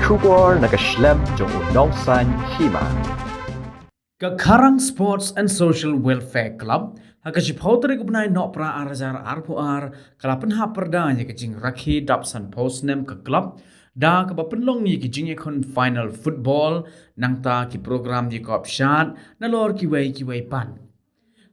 Shubor nakaslem jong unongsan hima. Kakarang Sports and Social Welfare Club hakajipautere gubnai nopra arajar arpuar kalapan haperdanya kejing rakhi dapsan postnem ke club da kabapenlong ni kejing ekon final football nangta ki program di kopshat nalor kiwai pan.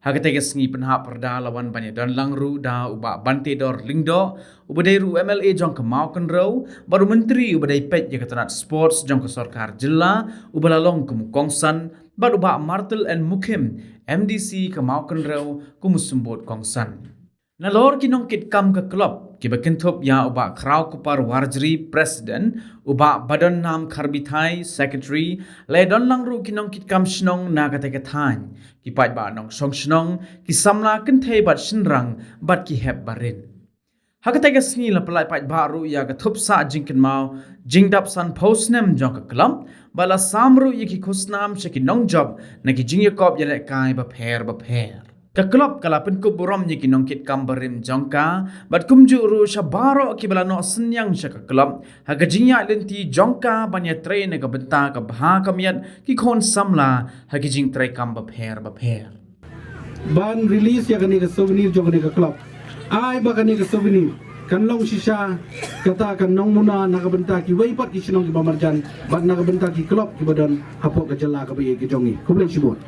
Hakatega sngi penha perda lawan banyak dan langru da uba bante dor lingdo ubadai ru MLA jong ke maukan row baru menteri ubadai pet ya ketanat sports jong ke sorkar jela ubalalong ke mukongsan baru ba martel and mukim MDC ke maukan row kumusumbut kongsan. Nalor kinong kit kam ke klub ki bekentop ya uba kraw kupar warjri president uba badan nam karbithai secretary le don langru kinong kit kam shnong na kateka than ki pat ba nong song shnong ki samla kenthe bat shinrang bat ki heb barin hakatega sni la pelai pat baru ya ka thup sa jingkin mau jingdap san postnem jong ke klub bala samru yiki khusnam sheki nong job na ki jingye kop yale kai ba pher Ka klub kalapan ko buram ni kinong kit kambarin jongka bat kumju ru shabaro ki bala no senyang sya ka klub hagajinya lenti jongka banya train ka benta ka bha kamiat ki khon samla hagijing trai kam ba pher ban release ya kani ka souvenir jo kani ka club ai ba kani ka souvenir kan long shisha kata kan nong muna nakabenta ki waipat ki sinong ki bamarjan bat nakabenta ki club ki badan hapok ka jala ka bayi ki jongi kublai sibot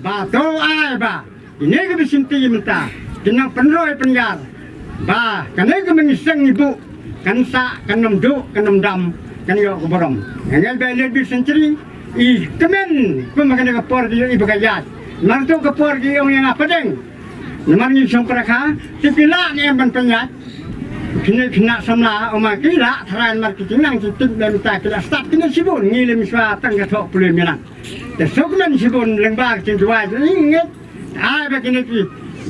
Ba to ai ba ini ke bisinti minta kenang penroi penyar ba kanai ke mengiseng ibu kan sa kan namdu kan namdam kan yo keborong ngel ba lebih sentri I kemen pemakan ke por di ibu kayat martu ke por di yang apa deng namanya songkraka tipila ni ban penyat kena samla oma kila tharan marketing nang tip dan ta kila start kena sibun ngilim swa tangga thok pulih minang te sokmen sibun lembag cintuai inget ai begini ki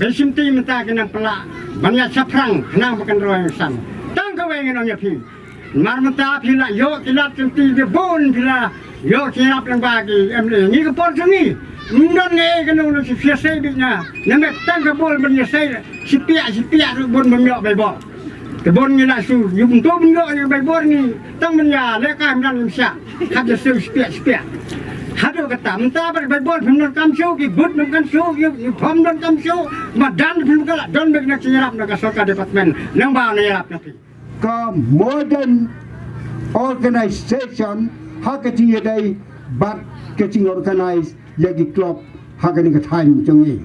besimti minta kena pelak banyak saprang nang makan royang san tang ka wengen ong yapi mar minta pila yo kila cinti de bon pila yo kila lembag emle ni ke por sini non ne kena lu si fiasai bina namek tang ka bol menyesai sipia bon memyok bebok kebon ni nak su yung tu benda yang baik ni tang menya lekah menang Malaysia ada su spek ada kata mentah baik menang kamsu ki but menang kamsu you pom menang kamsu madan menang don nak nyerap nak sorka department nang ba nyerap nanti ka modern organization hakati yadai bat kecing organize yagi club hakani ka time jongi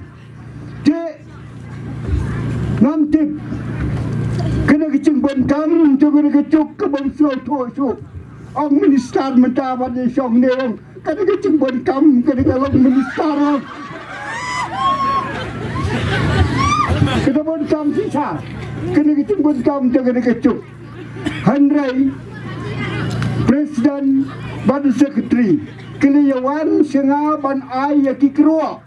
te namtip kena kecing bentam tu kena kecuk ke bangsa tu ang minister mentawan ni song ni kena kecing bentam kena kalau minister kena bentam sisa kena kecing bentam tu kena kecuk handrai presiden badu secretary keliawan senga ban ai ya kikrua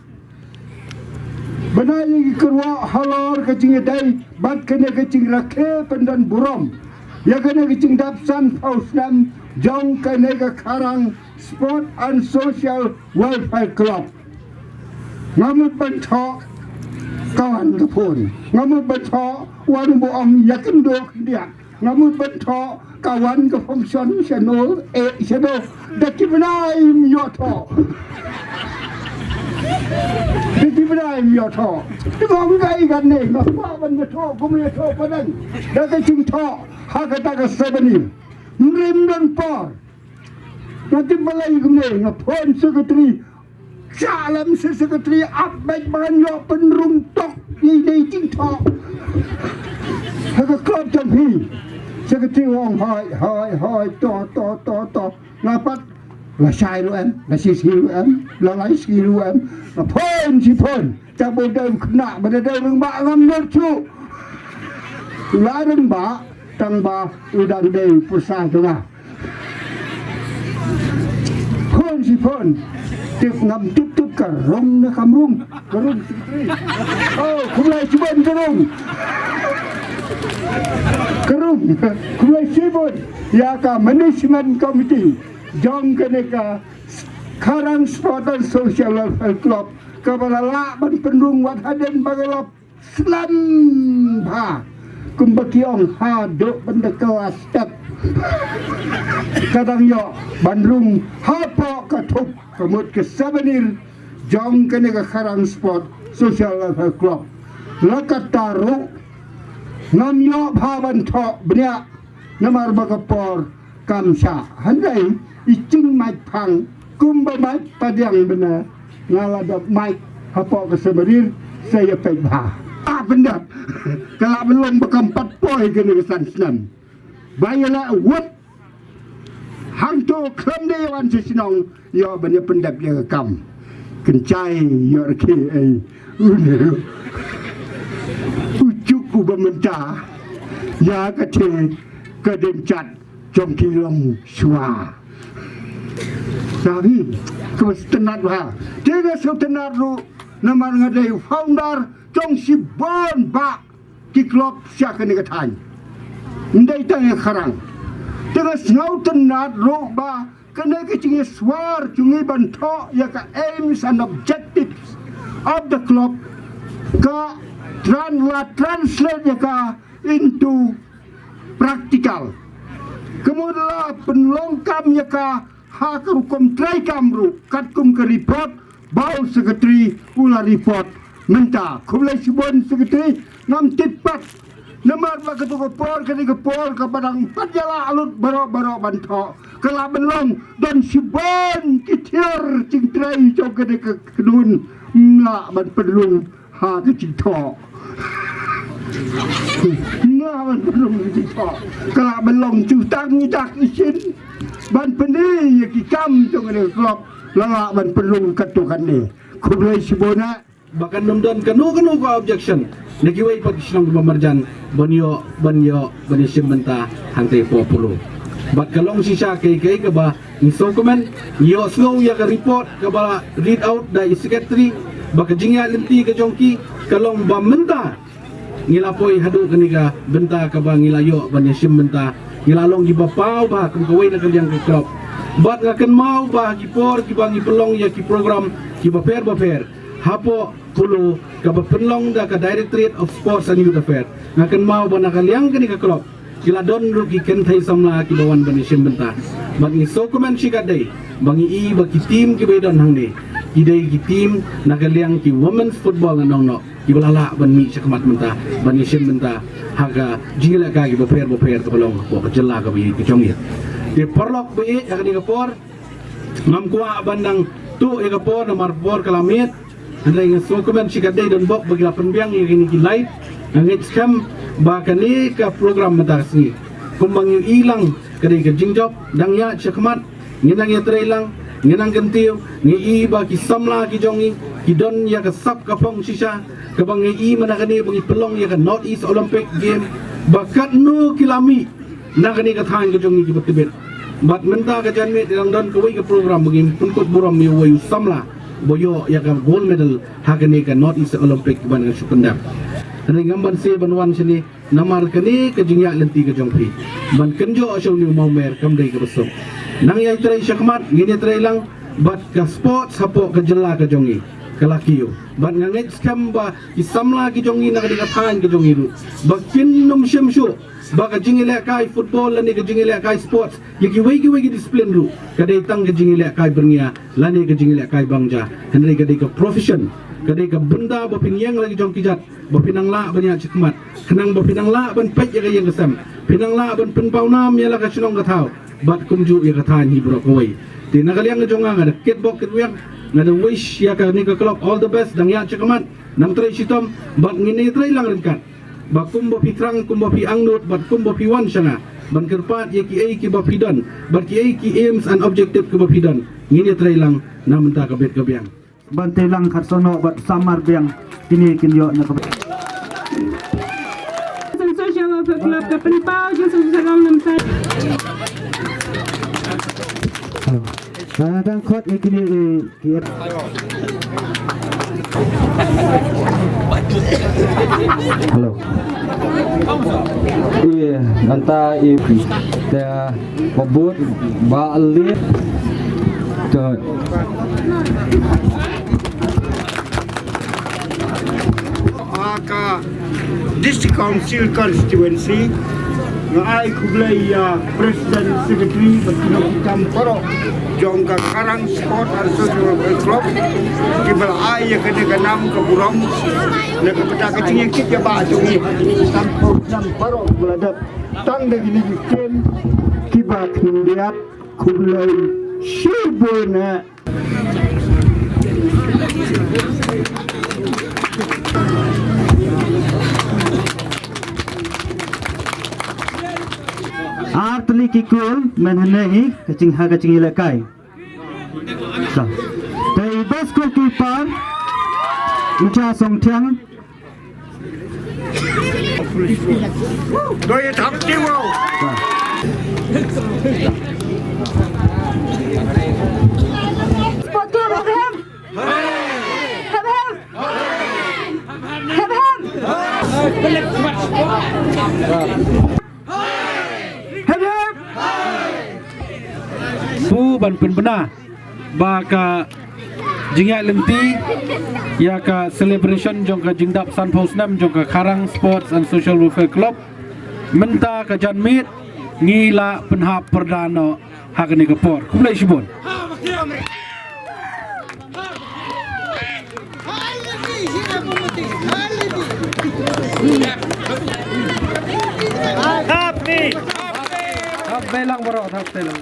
Benai kerwa halor kecing dai bat kena kecing rakhe pendan buram ya kena kecing dapsan pausnam jong kena ke karang sport and social welfare club ngamut bentok kawan kepun ngamut bentok wan buang yakin dok dia ngamut bentok kawan ke function channel channel daki benai mioto Di mana yang tho? Di mana gay kan ni? Apa benda tho? Kumi tho padan. Dah kecing tho. Hak kata ke sebeni. Rim dan por. Nanti balai kumi. Ngapun sekretari. Salam sekretari. Abad banyak penrung tok. Ini cing tho. Hak klub jampi. Sekretari wong hai. To. Ngapat. La sai lu em, la si lu em, la lai si lu em, la phun si phun, cha bo dem khna ba de rung ba ngam nur chu. La rung ba tang ba udang de pusa tu na. Phun si phun, tip ngam tip karung na kamrung sikri kumlai cibon kumlai cibon ya ka management committee jong keneka Karang Sport and Social Welfare Club kabalala ban pendung wat haden bagalap slam ba kumbakiong ha do benda kelas step kadang yo Bandung hapo katup kemut ke Sabanir jong kenega Karang Sport Social Welfare Club lakat taru ngam yo bhaban tho bnya namar bagapor kamsa handai icing mai phang kumba mai padiang bena ngaladap mai hapo ke Sabanir saya pegha benda kalau belum bekam 4 poin kenega san senam bayala wut hang tu klam dewan sesinong yo benda pendap dia kam kencai yo ke ujuk ubamenta ya kate kedencat jongkilong sua sabi kestenat ba dia setenat ru namar ngadai founder jong si bon ba ki klub sia kenegatan ndai tang Karang dengan ngau tenat ro ba kena kecing suar cungi banto ya ka aims and objectives of the club ka translate ya ka into practical kemudian penlongkam ya ka hakum trai kamru katkum ke report bau sekretari ula report menta kumlai sibon sekretari ngam tipat namar ba ketua por ke padang padjala alut baro banto kala belong dan sibon kitir cing trai jong ke kedun na ban pedulung ha ke cing tho na ban pedulung cing tho kala belong cu tang dak isin ban peni ki kam jong ke klub la ban pedulung katukan ni kumlai sibona bahkan nomdan kanu ko objection nagiway pag sinong mamarjan banyo simbenta hangtay populo bat kalong sisa kay ka ba ni dokumen yo slow ya ka report ka ba read out da secretary baka jingya lenti ka jongki kalong ba menta ngilapoy hadu kaniga benta ka ba ngilayo banyo simbenta ngilalong gibapaw ba kung kaway na kalyang kikrop bat ngakan mau ba gipor gibangi pelong ya ki program gibaper hapo pulo kabapenlong da ka Directorate of Sports and Youth Affairs ngakan mau ba nakaliang kani ka klub kila don ru ki kentay samla ki bawan bani simbenta bangi dokumen sikadai bangi i ba ki team ki bedon hangni idai ki team nakaliang ki women's football nong ki balala ban mi sakmat menta bani simbenta haga jingla ka ki baper ka balong ko jella ka bi ki jongi de porlok be akani ka por ngam kuwa bandang tu e ka por nomor 4 kalamit andai dokumen sikadai don bok bagi penbiang yang ini live ngit scam bakani ka program matasi kumbang yung ilang kadai ka jingjop dang ya chakmat nginang ya trailang nginang gentiu ngi iba ki samla ki jongi ki don ya ka sap ka pong sisa kabang ngi manakani bangi pelong ya ka North East Olympic game bakat no kilami nakani ka thain ka jongi ki betibet bat menta ka janme dang don ka wai ka program bangi punkut buram yo wayu samla boyo ya ka gold medal hakani ka North East Olympic ban ka sukandap ani ngamban se banwan sini namar kani ka jingya lenti ka jongpi ban kenjo asyaw ni maumer kamdai ka besok nang yai trai syakmat ngini trai lang bat ka sport sapo ka jela ka jongi kalakiyo bat ngangit skam ba isamla ki jongi na ka tain ka jongi ru bakin num syamshu ba ka jingile kai football lani ka jingile kai sports yaki wegi disiplin ru kadai tang ka jingile kai bernia lani ka jingile kai bangja henry kadai ka profession kadai ka benda bapinyang lagi jong kijat bapinangla banyak cikmat kenang bapinangla ban pet ya yang kesam pinangla ban penpau nam ya la ka sinong ka thau bat kumju ya ka than hi bro koi ti nakaliang ka jonga ngada kitbok kitwiang ngada wish ya ka ni ka clock all the best dang ya cikmat nam trai sitom bat ngini trai lang ringkat bakum bapi trang kum bapi angnut bat kum bapi wan sanga ban kerpat ya ki ai ki bapi don bat ki ai ki aims and objective ke bapi don ngini trai lang nam ta ka bet ka biang bantai lang karsono bat samar biang kini kinyo na ka Social Welfare Club ka penpau jung sa lang nam Dan kot ini kira. Halo. Iya, nanta ibu. Dia pebut balik. Tot. Aka District Council constituency ngai kublai President Secretary berkenaan campur jongka Karang Sport and Social Welfare Club kibal ai ya kena ganam ke burong nak kepada kecing yang kit ya ba tungi Sampur samparo beladak tang dari ni game kibat hindiat kublai shibuna. Artli kikul menhenai kecing ilakai. So, the best goalkeeper Ucha Song Tiang. doi thap tiwo Sport Club have him. Have him. Have him. Pu ban pen benar baka jingya lenti ya ka celebration jong ka jingdap San Posnam jong ka Karang Sports and Social Welfare Club menta ka janmit ngila penhap perdana hakani kapor kumlai shibon Tap belang bro, tap belang.